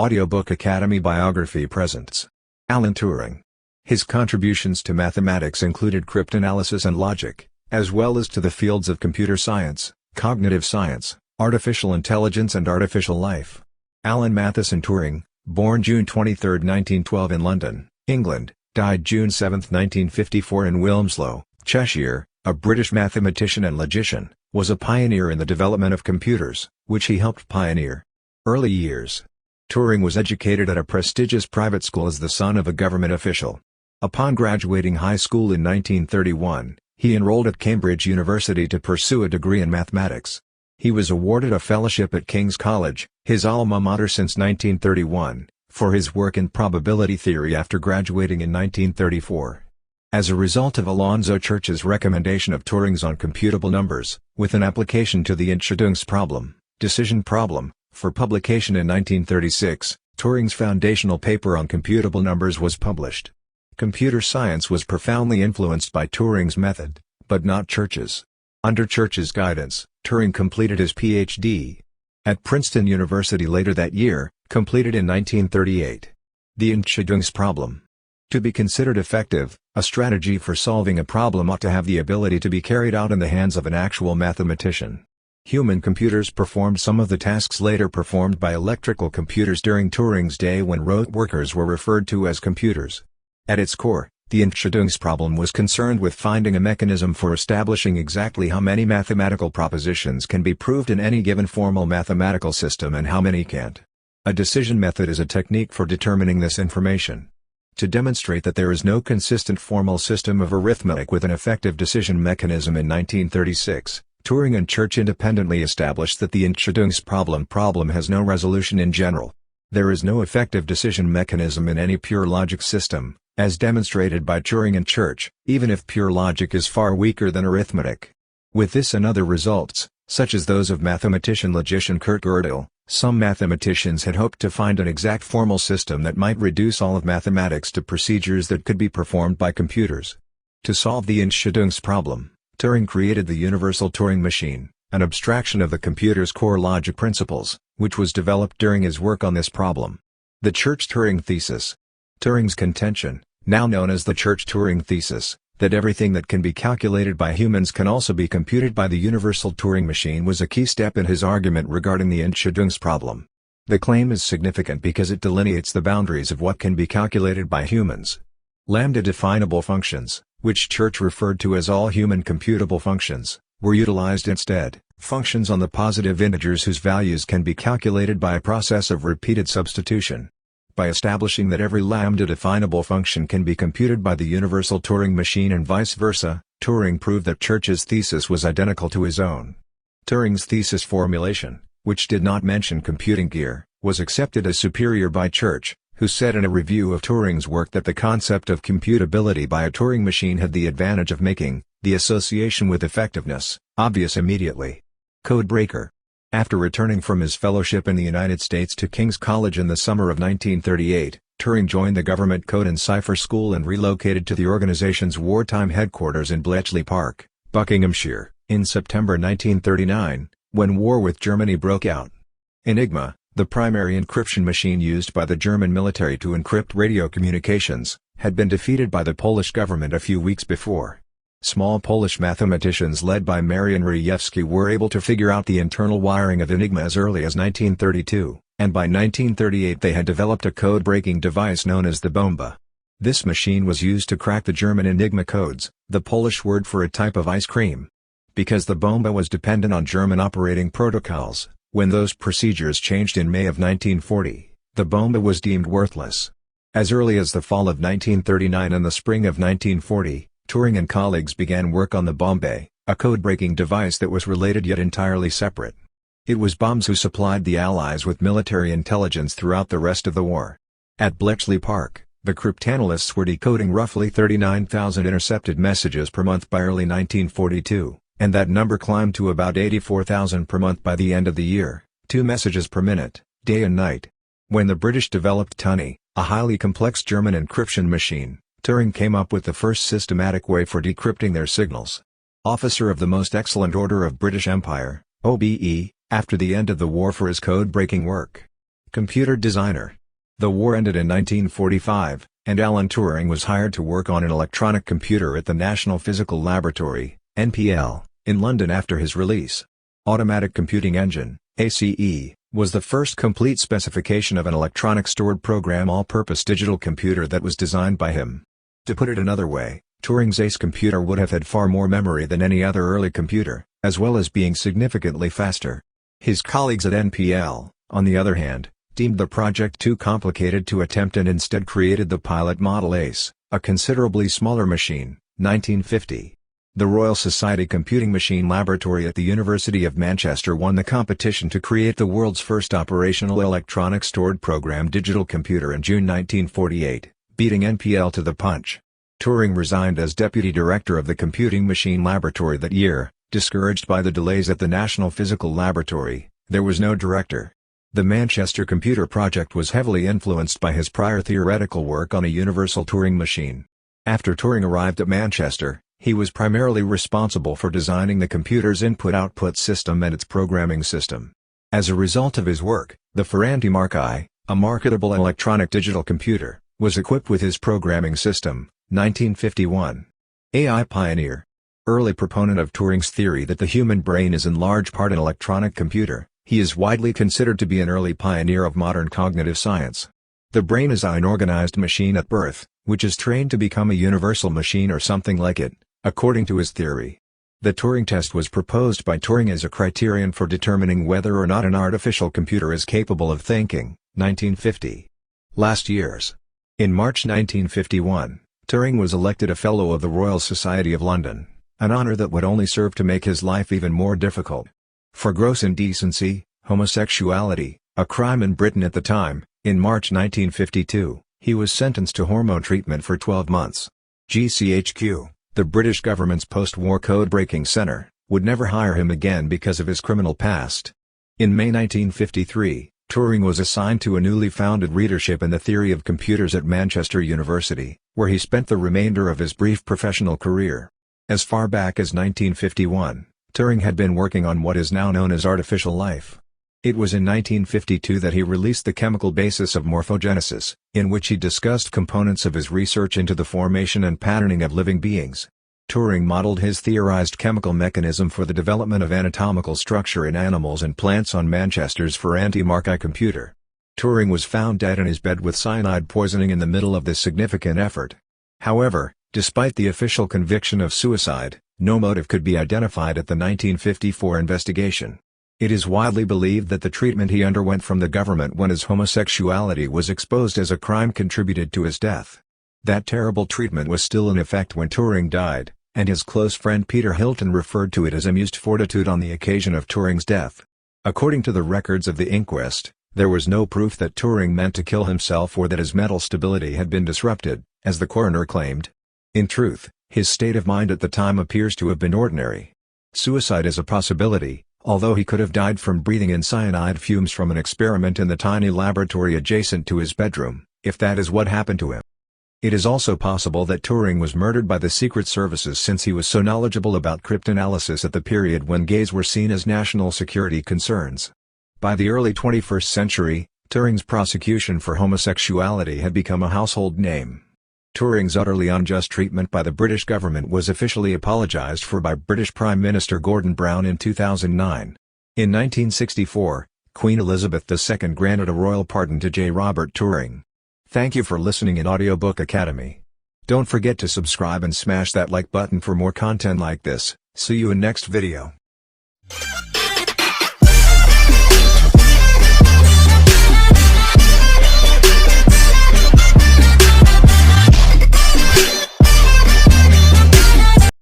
Audiobook Academy Biography presents Alan Turing. His contributions to mathematics included cryptanalysis and logic, as well as to the fields of computer science, cognitive science, artificial intelligence and artificial life. Alan Matheson Turing, born June 23, 1912 in London, England, died June 7, 1954 in Wilmslow, Cheshire, a British mathematician and logician, was a pioneer in the development of computers, which he helped pioneer. Early years. Turing was educated at a prestigious private school as the son of a government official. Upon graduating high school in 1931, he enrolled at Cambridge University to pursue a degree in mathematics. He was awarded a fellowship at King's College, his alma mater since 1931, for his work in probability theory after graduating in 1934. As a result of Alonzo Church's recommendation of Turing's on computable numbers, with an application to the Untitled decision problem, for publication in 1936, Turing's foundational paper on computable numbers was published. Computer science was profoundly influenced by Turing's method, but not Church's. Under Church's guidance, Turing completed his Ph.D. at Princeton University later that year, completed in 1938. The Untitled problem. To be considered effective, a strategy for solving a problem ought to have the ability to be carried out in the hands of an actual mathematician. Human computers performed some of the tasks later performed by electrical computers during Turing's day when rote workers were referred to as computers. At its core, the Untitled problem was concerned with finding a mechanism for establishing exactly how many mathematical propositions can be proved in any given formal mathematical system and how many can't. A decision method is a technique for determining this information. To demonstrate that there is no consistent formal system of arithmetic with an effective decision mechanism in 1936, Turing and Church independently established that the Untitled problem has no resolution in general. There is no effective decision mechanism in any pure logic system, as demonstrated by Turing and Church, even if pure logic is far weaker than arithmetic. With this and other results, such as those of mathematician-logician Kurt Gödel, some mathematicians had hoped to find an exact formal system that might reduce all of mathematics to procedures that could be performed by computers. To solve the Untitled problem, Turing created the Universal Turing machine, an abstraction of the computer's core logic principles, which was developed during his work on this problem. The Church-Turing thesis. Turing's contention, now known as the Church-Turing thesis, that everything that can be calculated by humans can also be computed by the Universal Turing machine was a key step in his argument regarding the Untitled problem. The claim is significant because it delineates the boundaries of what can be calculated by humans. Lambda-definable functions, which Church referred to as all human computable functions, were utilized instead, functions on the positive integers whose values can be calculated by a process of repeated substitution. By establishing that every lambda-definable function can be computed by the Universal Turing machine and vice versa, Turing proved that Church's thesis was identical to his own. Turing's thesis formulation, which did not mention computing gear, was accepted as superior by Church, who said in a review of Turing's work that the concept of computability by a Turing machine had the advantage of making the association with effectiveness obvious immediately. Codebreaker. After returning from his fellowship in the United States to King's College in the summer of 1938, Turing joined the Government Code and Cipher School and relocated to the organization's wartime headquarters in Bletchley Park, Buckinghamshire, in September 1939, when war with Germany broke out. Enigma, the primary encryption machine used by the German military to encrypt radio communications, had been defeated by the Polish government a few weeks before. Small Polish mathematicians led by Marian Rejewski were able to figure out the internal wiring of Enigma as early as 1932, and by 1938 they had developed a code-breaking device known as the bomba. This machine was used to crack the German Enigma codes, the Polish word for a type of ice cream. Because the bomba was dependent on German operating protocols, when those procedures changed in May of 1940, the bomba was deemed worthless. As early as the fall of 1939 and the spring of 1940, Turing and colleagues began work on the bombe, a code-breaking device that was related yet entirely separate. It was bombs who supplied the Allies with military intelligence throughout the rest of the war. At Bletchley Park, the cryptanalysts were decoding roughly 39,000 intercepted messages per month by early 1942. And that number climbed to about 84,000 per month by the end of the year, 2 messages per minute, day and night. When the British developed Tunny, a highly complex German encryption machine, Turing came up with the first systematic way for decrypting their signals. Officer of the Most Excellent Order of British Empire, OBE, after the end of the war for his code-breaking work. Computer designer. The war ended in 1945, and Alan Turing was hired to work on an electronic computer at the National Physical Laboratory, NPL, in London after his release. Automatic Computing Engine, ACE, was the first complete specification of an electronic stored program all-purpose digital computer that was designed by him. To put it another way, Turing's ACE computer would have had far more memory than any other early computer, as well as being significantly faster. His colleagues at NPL, on the other hand, deemed the project too complicated to attempt and instead created the pilot model ACE, a considerably smaller machine, 1950. The Royal Society Computing Machine Laboratory at the University of Manchester won the competition to create the world's first operational electronic stored program digital computer in June 1948, beating NPL to the punch. Turing resigned as deputy director of the Computing Machine Laboratory that year, discouraged by the delays at the National Physical Laboratory. There was no director. The Manchester Computer Project was heavily influenced by his prior theoretical work on a universal Turing machine. After Turing arrived at Manchester, he was primarily responsible for designing the computer's input-output system and its programming system. As a result of his work, the Ferranti Mark I, a marketable electronic digital computer, was equipped with his programming system, 1951. AI pioneer. Early proponent of Turing's theory that the human brain is in large part an electronic computer, he is widely considered to be an early pioneer of modern cognitive science. The brain is an organized machine at birth, which is trained to become a universal machine or something like it, according to his theory. The Turing test was proposed by Turing as a criterion for determining whether or not an artificial computer is capable of thinking, 1950. Last years. In March 1951, Turing was elected a Fellow of the Royal Society of London, an honor that would only serve to make his life even more difficult. For gross indecency, homosexuality, a crime in Britain at the time, in March 1952, he was sentenced to hormone treatment for 12 months. GCHQ, the British government's post-war code-breaking center, would never hire him again because of his criminal past. In May 1953, Turing was assigned to a newly founded readership in the theory of computers at Manchester University, where he spent the remainder of his brief professional career. As far back as 1951, Turing had been working on what is now known as artificial life. It was in 1952 that he released The Chemical Basis of Morphogenesis, in which he discussed components of his research into the formation and patterning of living beings. Turing modeled his theorized chemical mechanism for the development of anatomical structure in animals and plants on Manchester's Ferranti Mark I computer. Turing was found dead in his bed with cyanide poisoning in the middle of this significant effort. However, despite the official conviction of suicide, no motive could be identified at the 1954 investigation. It is widely believed that the treatment he underwent from the government when his homosexuality was exposed as a crime contributed to his death. That terrible treatment was still in effect when Turing died, and his close friend Peter Hilton referred to it as amused fortitude on the occasion of Turing's death. According to the records of the inquest, there was no proof that Turing meant to kill himself or that his mental stability had been disrupted, as the coroner claimed. In truth, his state of mind at the time appears to have been ordinary. Suicide is a possibility, although he could have died from breathing in cyanide fumes from an experiment in the tiny laboratory adjacent to his bedroom, if that is what happened to him. It is also possible that Turing was murdered by the Secret Services since he was so knowledgeable about cryptanalysis at the period when gays were seen as national security concerns. By the early 21st century, Turing's prosecution for homosexuality had become a household name. Turing's utterly unjust treatment by the British government was officially apologized for by British Prime Minister Gordon Brown in 2009. In 1964, Queen Elizabeth II granted a royal pardon to J. Robert Turing. Thank you for listening in Audiobook Academy. Don't forget to subscribe and smash that like button for more content like this. See you in next video.